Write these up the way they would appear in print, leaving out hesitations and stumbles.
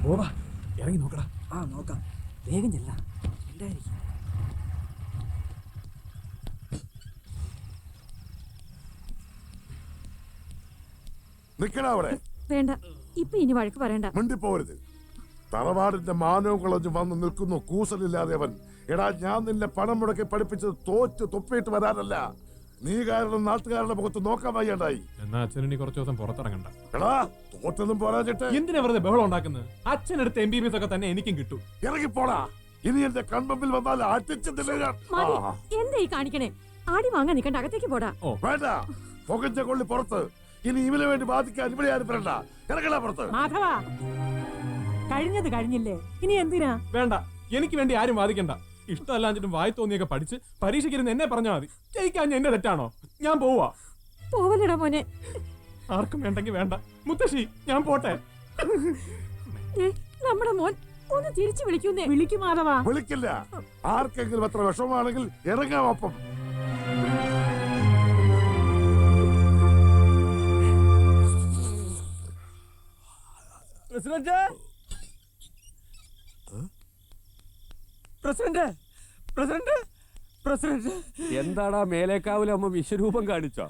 പോവാ, ഇറങ്ങി നോക്കടാ. ആ നോക്കാം, വേഗം ചെല്ല. നിക്കണ അവിടെ. വേണ്ട, ഇപ്പൊ ഇനി വഴക്ക് പറയണ്ട. മിണ്ടിപ്പോരുത്. തറവാടിന്റെ മാനവും കളഞ്ഞു വന്ന് നിൽക്കുന്നു കൂസലില്ലാതെ അവൻ. എടാ, ഞാൻ നിന്നെ പണം മുടക്കി പഠിപ്പിച്ചത് തോറ്റ് തൊപ്പിയിട്ട് വരാനല്ല. നീ കാരണം നാട്ടുകാരുടെ മുഖത്ത് നോക്കാൻ വയ്യണ്ടായി. എന്നാ അച്ഛനി കുറച്ചു ദിവസം പുറത്തിറങ്ങണ്ട. എടാ, തോറ്റൊന്നും പോരാഞ്ഞിട്ട് എന്തിനാ വെറുതെ ബഹളം ഉണ്ടാക്കുന്നത്? അച്ഛനടുത്ത് MBBS ഒക്കെ തന്നെ എനിക്കും കിട്ടും. ഇറങ്ങിപ്പോടാ. ഇനി എന്റെ കൺമുമ്പിൽ വന്നാൽ അടിച്ചെന്താ ഈ കാണിക്കണേ? ആടി വാങ്ങാൻ നിക്കണ്ട, അകത്തേക്ക് പോടാ. വേണ്ട, പുകഞ്ഞ കൊള്ളി പുറത്ത്. ഇനി ഇവന് വേണ്ടി ബാധിക്കാൻ ഇവിടെ ആരും വരണ്ട. ഇറങ്ങടാ പുറത്ത്. മാധവ, കഴിഞ്ഞത് കഴിഞ്ഞില്ലേ, ഇനി എന്തിനാ? വേണ്ട, എനിക്ക് വേണ്ടി ആരും വാദിക്കണ്ട. ഇഷ്ടമല്ലാഞ്ഞിട്ടും വായി തോന്നിയൊക്കെ പഠിച്ച് പരീക്ഷയ്ക്കിരുന്ന് എന്നെ പറഞ്ഞാൽ മതി. ജയിക്കാൻ എന്റെ തെറ്റാണോ? ഞാൻ പോവാ. പോവല്ലടാ മോനെ. ആർക്കും വേണ്ടെങ്കിൽ വേണ്ട. മുത്തശ്ശി, ഞാൻ പോട്ടെ. നമ്മുടെ മോൻ ഒന്ന് തിരിച്ചു വിളിക്കുന്നേ. വിളിക്കും മാധവ. വിളിക്കില്ല. ആർക്കെങ്കിലും അത്ര വിഷമമാണെങ്കിൽ ഇറങ്ങാം. ഒപ്പം എന്താടാ മേലേക്കാവിലെ അമ്മ വിശ്വരൂപം കാണിച്ചോ?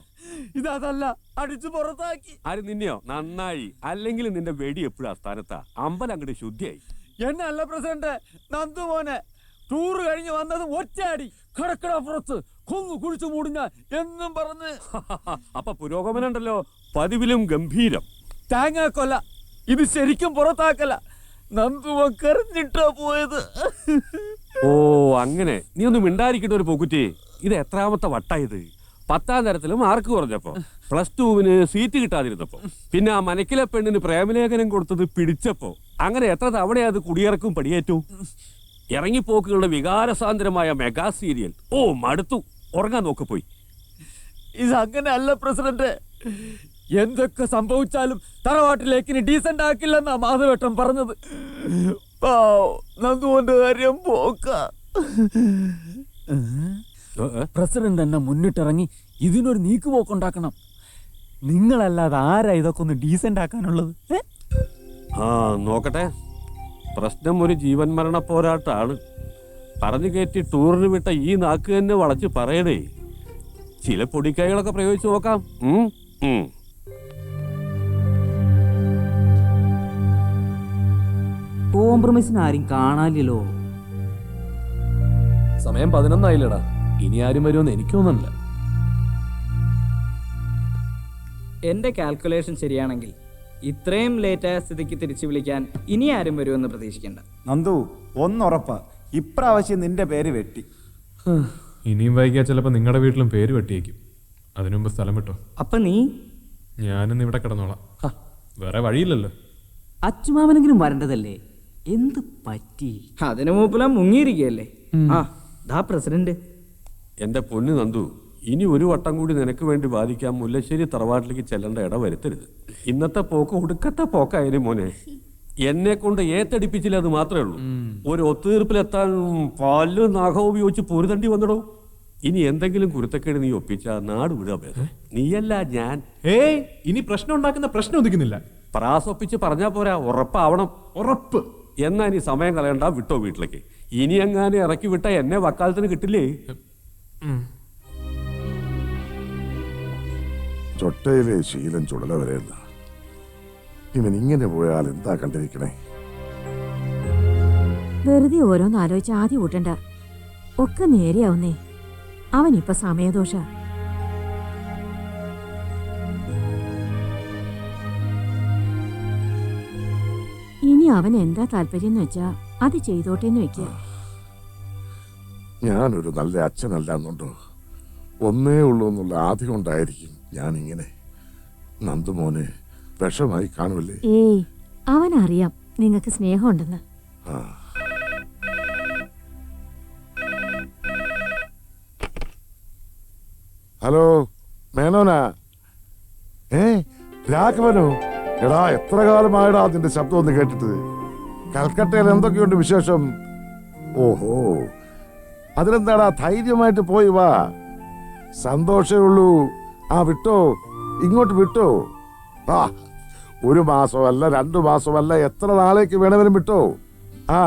ഇതല്ല, അടിച്ചു പുറത്താക്കി. ആര്, നിന്നെയോ? നന്നായി. അല്ലെങ്കിൽ നിന്റെ വെടി എപ്പോഴും സ്ഥാനത്താ. അമ്പലം അങ്ങോട്ട് ശുദ്ധിയായി. എന്നല്ല പ്രസിഡന്റ്, നന്ദു മോനെ ടൂറ് കഴിഞ്ഞ് വന്നത് ഒറ്റയാടി കടക്കട പുറത്ത് കൊന്നു കുഴിച്ചു മൂടിഞ്ഞ എന്നും പറഞ്ഞ്. അപ്പൊ പുരോഗമനം ഉണ്ടല്ലോ, പതിവിലും ഗംഭീരം. തേങ്ങാക്കൊല്ല, ഇത് ശരിക്കും പുറത്താക്കല. നന്ദുവൻ കരഞ്ഞിട്ടാ പോയത്. ഓ അങ്ങനെ. നീ ഒന്നും മിണ്ടായിരിക്കട്ടെ ഒരു പോക്കുറ്റി. ഇത് എത്രാമത്തെ വട്ടായത്? 10ാം തരത്തില് മാർക്ക് കുറഞ്ഞപ്പോ, +2 സീറ്റ് കിട്ടാതിരുന്നപ്പോ, പിന്നെ ആ മനക്കിലെ പെണ്ണിന് പ്രേമലേഖനം കൊടുത്തത് പിടിച്ചപ്പോ, അങ്ങനെ എത്ര തവണയാ അത് കുടിയിറക്കും പടിയേറ്റു. ഇറങ്ങിപ്പോക്കുകളുടെ വികാരസാന്ദ്രമായ മെഗാ സീരിയൽ. ഓ മടുത്തു, ഉറങ്ങാൻ നോക്കിപ്പോയി. ഇത് അങ്ങനെ അല്ല പ്രസിഡന്റ്. എന്തൊക്കെ സംഭവിച്ചാലും തറവാട്ടിലേക്ക് ഇനി ഡീസന്റ് ആക്കില്ലെന്നാ മാധവേട്ടൻ പറഞ്ഞത്. നന്ദുവിന്റെ കാര്യം പോക്ക. പ്രസിഡന്റ് എന്നെ മുന്നിട്ടിറങ്ങി ഇതിനൊരു നീക്കുപോക്കുണ്ടാക്കണം. നിങ്ങളല്ലാതെ ആരാ ഇതൊക്കെ ഒന്ന് ഡീസന്റ് ആക്കാനുള്ളത്? ആ നോക്കട്ടെ. പ്രശ്നം ഒരു ജീവൻ മരണ പോരാട്ടാണ്. പറഞ്ഞു കയറ്റി ടൂറിന് വിട്ട ഈ നാക്ക് തന്നെ വളച്ച് പറയണേ. ചില പൊടിക്കൈകളൊക്കെ പ്രയോഗിച്ചു നോക്കാം. കോംപ്രമൈസിന് ആരും കാണാനില്ലല്ലോ. സമയം 11 ആയില്ലടാ. ഇനി ആരും വരുമെന്ന് എനിക്ക് തോന്നുന്നില്ല. എന്റെ കാൽക്കുലേഷൻ ശരിയാണെങ്കിൽ ഇത്രയും ലേറ്റായ സ്ഥിതിക്ക് തിരിച്ചു വിളിക്കാൻ ഇനി ആരും വരുമെന്ന് പ്രതീക്ഷിക്കണ്ട. നന്ദു, ഒന്നുറപ്പാ, ഇപ്രാവശ്യം നിന്റെ പേര് വെട്ടി. ഇനിയും വൈകിയാൽ ചിലപ്പോൾ നിങ്ങളുടെ വീട്ടിലും പേര് വെട്ടിയേക്കും. അതിനുമുമ്പ് സ്ഥലം വിട്ടോ. അപ്പൊ നീ? ഞാനിന്ന് ഇവിടെ കിടന്നോളാം. വേറെ വഴിയില്ലല്ലോ. അച്ചുമാവനെങ്കിലും വരേണ്ടതല്ലേ? എന്ത് പറ്റി? അതിനു മൂപ്പിലാ മുങ്ങിയിരിക്കുകയല്ലേ. ആ ദാ പ്രസിഡന്റ്. എന്റെ പൊന്നു നന്ദു, ഇനി ഒരു വട്ടം കൂടി നിനക്ക് വേണ്ടി ബാധിക്കാൻ മുല്ലശ്ശേരി തറവാട്ടിലേക്ക് ചെല്ലേണ്ട ഇട വരുത്തരുത്. ഇന്നത്തെ പോക്ക് ഒടുക്കത്തെ പോക്കായാലും മോനെ. എന്നെ കൊണ്ട് ഏത്തടിപ്പിച്ചില്ല, അത് മാത്രമേ ഉള്ളൂ. ഒരു ഒത്തുതീർപ്പിലെത്താൻ പാലും നാഗവും ഉപയോഗിച്ച് പൊരുതണ്ടി വന്നിടോ. ഇനി എന്തെങ്കിലും കുരുത്തക്കേട് നീ ഒപ്പിച്ച നാട് വിടുക ഭേദം. നീയല്ല ഞാൻ. ഇനി പ്രശ്നം ഉണ്ടാക്കുന്ന പ്രശ്നം ഒതുക്കുന്നില്ല. പ്രാസൊപ്പിച്ച് പറഞ്ഞാ പോരാ, ഉറപ്പാവണം. ഉറപ്പ്. എന്നാ ഇനി സമയം കളയണ്ട, വിട്ടോ വീട്ടിലേക്ക്. ഇനി എങ്ങാനും ഇറക്കി വിട്ട എന്നെ വക്കാലത്തിന് കിട്ടില്ലേ? ചൊട്ടയിലെ ശീലം ചുടല വരെയല്ല. ഇവൻ ഇങ്ങനെ പോയാൽ എന്താ കണ്ടിരിക്കണേ? വെറുതെ ഓരോന്ന് ആലോചിച്ച് ആദ്യം കൂട്ടണ്ട. ഒക്കെ നേരെയാവുന്നേ. അവനിപ്പൊ സമയദോഷ. ഇനി അവൻ എന്താ താല്പര്യം എന്ന് വെച്ചാ അത് ചെയ്തോട്ടേന്ന് വെക്കുക. ഞാനൊരു നല്ല അച്ഛനല്ല എന്നുണ്ടോ? ഒന്നേ ഉള്ളൂ എന്നുള്ള ആദ്യം കൊണ്ടായിരിക്കും ഞാനിങ്ങനെ. നന്ദുമോനെ വിഷമായി കാണുമല്ലേ? ഏയ്, അവനറിയാം നിങ്ങക്ക് സ്നേഹമുണ്ടെന്ന്. ഹലോ, മേനോനാ? രാഘവനോ? എടാ, എത്ര കാലമായടാ അതിന്റെ ശബ്ദം ഒന്ന് കേട്ടിട്ട്. കൽക്കട്ടയിൽ എന്തൊക്കെയുണ്ട് വിശേഷം? ഓഹോ, അതിനെന്താടാ, ധൈര്യമായിട്ട് പോയി വാ. സന്തോഷേ ഉള്ളൂ. വിട്ടോ, ഇങ്ങോട്ട് വിട്ടോ. 1 മാസമല്ല 2 മാസമല്ല എത്ര നാളേക്ക് വേണമെങ്കിലും വിട്ടോ. ആ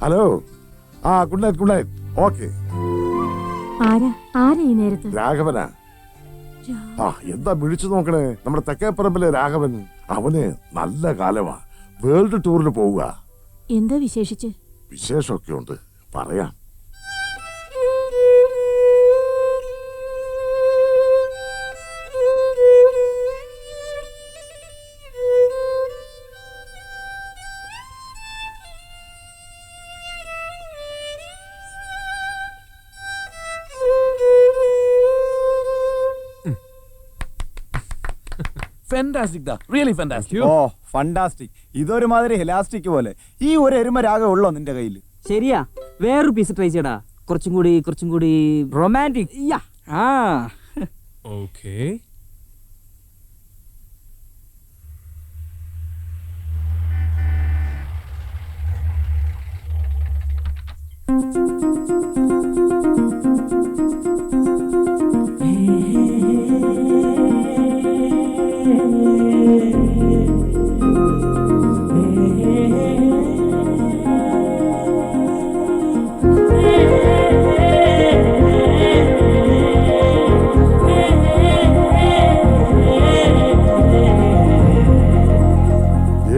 ഹലോ, ആ ഗുഡ് നൈറ്റ്. ഓക്കെ. ആരാ ഈ നേരത്ത്? രാഘവനാ. ആ എന്താ വിളിച്ചു നോക്കണേ, നമ്മുടെ തെക്കേപ്പറമ്പിലെ രാഘവൻ. അവന് നല്ല കാലമാ, വേൾഡ് ടൂറിന് പോവുക. എന്താ വിശേഷിച്ച്? വിശേഷമൊക്കെ ഉണ്ട്, പറയാം. Fantastic really fantastic. Oh fantastic. ഇതൊരുമാതിരി എലാസ്റ്റിക് പോലെ. ഈ ഒരു എരുമ രാഗം ഉള്ളോ നിന്റെ കയ്യിൽ? ശരിയാ, വേറൊരു പീസ് ട്രൈ ചെയ്യടാ. കുറച്ചും കൂടി റൊമാൻറ്റിക്. ആ ഓക്കേ.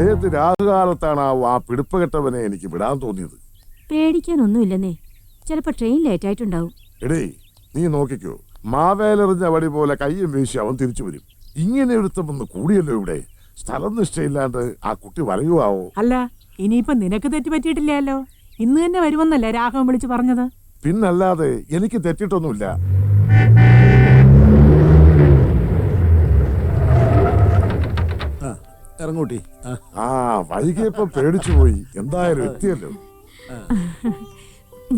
ഏത് രാഹുകാലത്താണ് ആ പിടിപ്പ് കെട്ടവനെ എനിക്ക് വിടാൻ തോന്നിയത്? പേടിക്കാനൊന്നുമില്ലെന്നേ, ചിലപ്പോ ട്രെയിൻ ലേറ്റ് ആയിട്ടുണ്ടാവും. എടേ നീ നോക്കിക്കോ, മാവേലെറിഞ്ഞ വടി പോലെ കയ്യും വീശി അവൻ തിരിച്ചു വരും. ഇങ്ങനെ ഒരുത്തമൊന്ന് കൂടിയല്ലോ ഇവിടെ. സ്ഥലം നിശ്ചയില്ലാണ്ട് ആ കുട്ടി വരയുവാവോ? അല്ല, ഇനിയിപ്പൊ നിനക്ക് തെറ്റ് പറ്റിയിട്ടില്ലല്ലോ. ഇന്ന് തന്നെ വരുമെന്നല്ലേ രാഘവൻ വിളിച്ചു പറഞ്ഞത്? പിന്നല്ലാതെ എനിക്ക് തെറ്റിട്ടൊന്നുമില്ല. ഇറങ്ങൂട്ടി. ആ വൈകിയപ്പോ പേടിച്ചു പോയി. എന്തായാലും എത്തിയല്ലോ.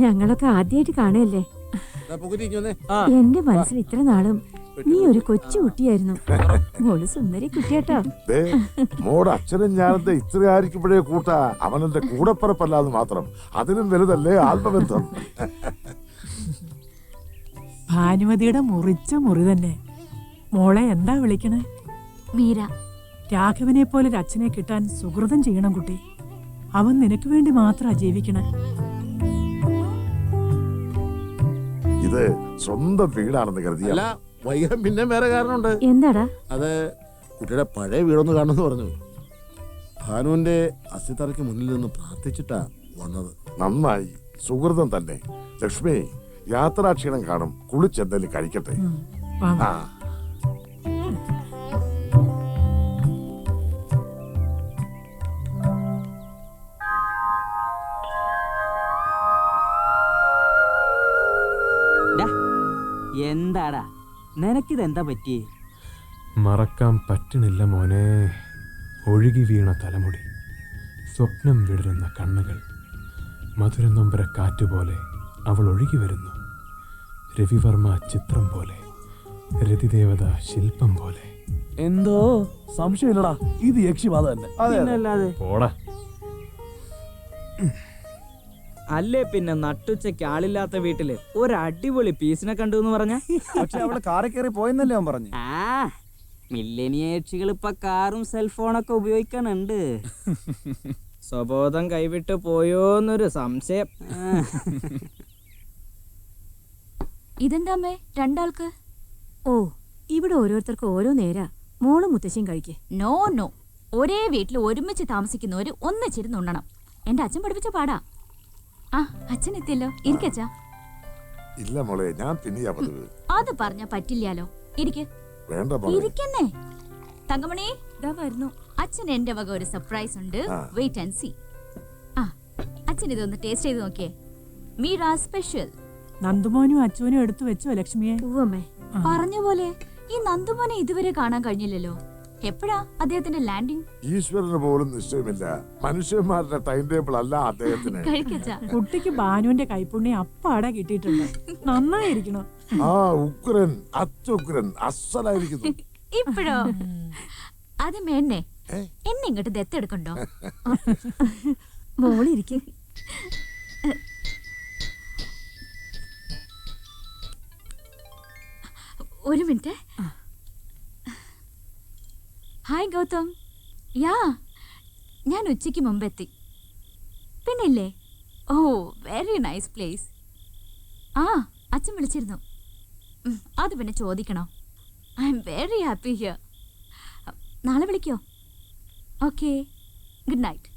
ഞങ്ങളൊക്കെ ആദ്യമായിട്ട് കാണുകയല്ലേ. എന്റെ മനസ്സിൽ ഇത്ര നാളും നീ ഒരു കൊച്ചു കുട്ടിയായിരുന്നു. മോള് സുന്ദരി കുട്ടിയാട്ടോ. ദേ, മോടെ അച്ഛനും ഞാനെന്താ ഇത്ര ആയിരിക്കുമ്പോഴേ കൂട്ടാ. അവനെന്റെ കൂടപ്പറപ്പല്ലാന്ന് മാത്രം. അതിനും വലുതല്ലേ ആത്മബന്ധം. ഭാനുമതിയുടെ മുറിച്ച മുറി തന്നെ. മോളെ എന്താ വിളിക്കണേ? മീര. രാഘവനെ പോലെ ഒരു അച്ഛനെ കിട്ടാൻ സുഹൃതം ചെയ്യണം കുട്ടി. അവൻ നിനക്ക് വേണ്ടി മാത്രമാ ജീവിക്കണേ. ഇത് സ്വന്തം വീടാണെന്ന് കരുതിയ വൈകാൻ പിന്നെ വേറെ കാരണമുണ്ട്. എന്താടാ? അത് കുട്ടിയുടെ പഴയ വീടൊന്ന് കാണുമെന്ന് പറഞ്ഞു. ഭാനുവിന്റെ അസ്ഥിത്തറയ്ക്ക് മുന്നിൽ നിന്ന് പ്രാർത്ഥിച്ചിട്ടാ വന്നത്. നന്നായി, സുഹൃതം തന്നെ. ലക്ഷ്മി, യാത്രാക്ഷീണം കാണും, കുളിച്ചെന്തെങ്കിലും കഴിക്കട്ടെ. ആ എന്താടാ നിനക്കിതെന്താ പറ്റിയേ? മറക്കാൻ പറ്റണില്ല മോനെ. ഒഴുകി വീണ തലമുടി, സ്വപ്നം വിടരുന്ന കണ്ണുകൾ, മധുരം നൊമ്പര കാറ്റുപോലെ അവൾ ഒഴുകി വരുന്നു. രവിവർമ്മ ചിത്രം പോലെ, രതിദേവത ശില്പം പോലെ. എന്തോ സംശയമില്ലടാ, ഇത് യക്ഷിബാധ തന്നെ. പിന്നല്ലാതെ. പോടാ. അല്ലേ പിന്നെ നട്ടുച്ചയ്ക്ക് ആളില്ലാത്ത വീട്ടില് ഒരു അടിപൊളി പീസിനെ കണ്ടു എന്ന് പറഞ്ഞ. പക്ഷെ അവള് കാറിൽ കയറി പോയെന്നല്ലേ അവൻ പറഞ്ഞു. ആ മില്ലേനിയക്ഷികൾ ഇപ്പൊ കാറും സെൽഫോണൊക്കെ ഉപയോഗിക്കാനുണ്ട്. സ്വബോധം കൈവിട്ട് പോയോന്നൊരു സംശയം. ഇതെന്താമ്മേ രണ്ടാൾക്ക്? ഓ, ഇവിടെ ഓരോരുത്തർക്ക് ഓരോ നേരാ. മോളും മുത്തശ്ശിയും കഴിക്കേ. നോ നോ, ഒരേ വീട്ടിൽ ഒരുമിച്ച് താമസിക്കുന്നവര് ഒന്നിച്ചിരുന്നുണ്ണണം. എന്റെ അച്ഛൻ പഠിപ്പിച്ച പാടാ. ആ, അച്ഛൻ എത്തിയല്ലോ. ഇരിക്കച്ചാ. ഇല്ല മോളെ, ഞാൻ പിന്നെയാ പതിവ്. അത് പറഞ്ഞ പറ്റില്ലാലോ. ഇരിക്ക്. വേണ്ട മോളെ. ഇരിക്കുന്നേ. തങ്കമണി, ഇതാ വരുന്നു. അച്ഛൻ എന്റെ വക ഒരു സർപ്രൈസ് ഉണ്ട്. Wait and see. ആ, അച്ഛൻ ഇതൊന്ന് ടേസ്റ്റ് ചെയ്ത് നോക്കിയേ. മീര സ്പെഷ്യൽ. നന്ദുമോനും അച്ഛനും എടുത്തു വെച്ചോ ലക്ഷ്മിയെ? പൂവമ്മേ. പറഞ്ഞ പോലെ ഈ നന്ദുമോനെ ഇതുവരെ കാണാൻ കഴിഞ്ഞില്ലല്ലോ. എപ്പോഴാ അദ്ദേഹത്തിന്റെ ലാൻഡിങ്? ഈശ്വരന് പോലും നിശ്ചയമില്ല. മനുഷ്യന്മാരുടെ ടൈം ടേബിൾ അല്ല അദ്ദേഹത്തിന്. കഴിക്കച്ചാ. കുട്ടിക്ക് ഭാനുവിന്റെ കൈപ്പുണ്യം അപ്പാടാ കിട്ടിയിട്ടുണ്ട്. നന്നായിരിക്കണം. ആ ഉഗ്രൻ, അത്യുഗ്രൻ, അസലായിരിക്കുന്നു. ഇപ്പോഴോ? അത് മേന്നെ എന്നെ ഇങ്ങോട്ട് ദത്തെടുക്കണ്ടോ? മോളിരിക്കെ. ഒരു മിനിറ്റ്. ഹായ് ഗൗതം. യാ ഞാൻ ഉച്ചയ്ക്ക് മുമ്പെത്തി. പിന്നില്ലേ, ഓ വെരി നൈസ് പ്ലേസ്. ആ അച്ഛൻ വിളിച്ചിരുന്നു. അത് പിന്നെ ചോദിക്കണോ? I am very happy here. നാളെ വിളിക്കോ? Okay, good night.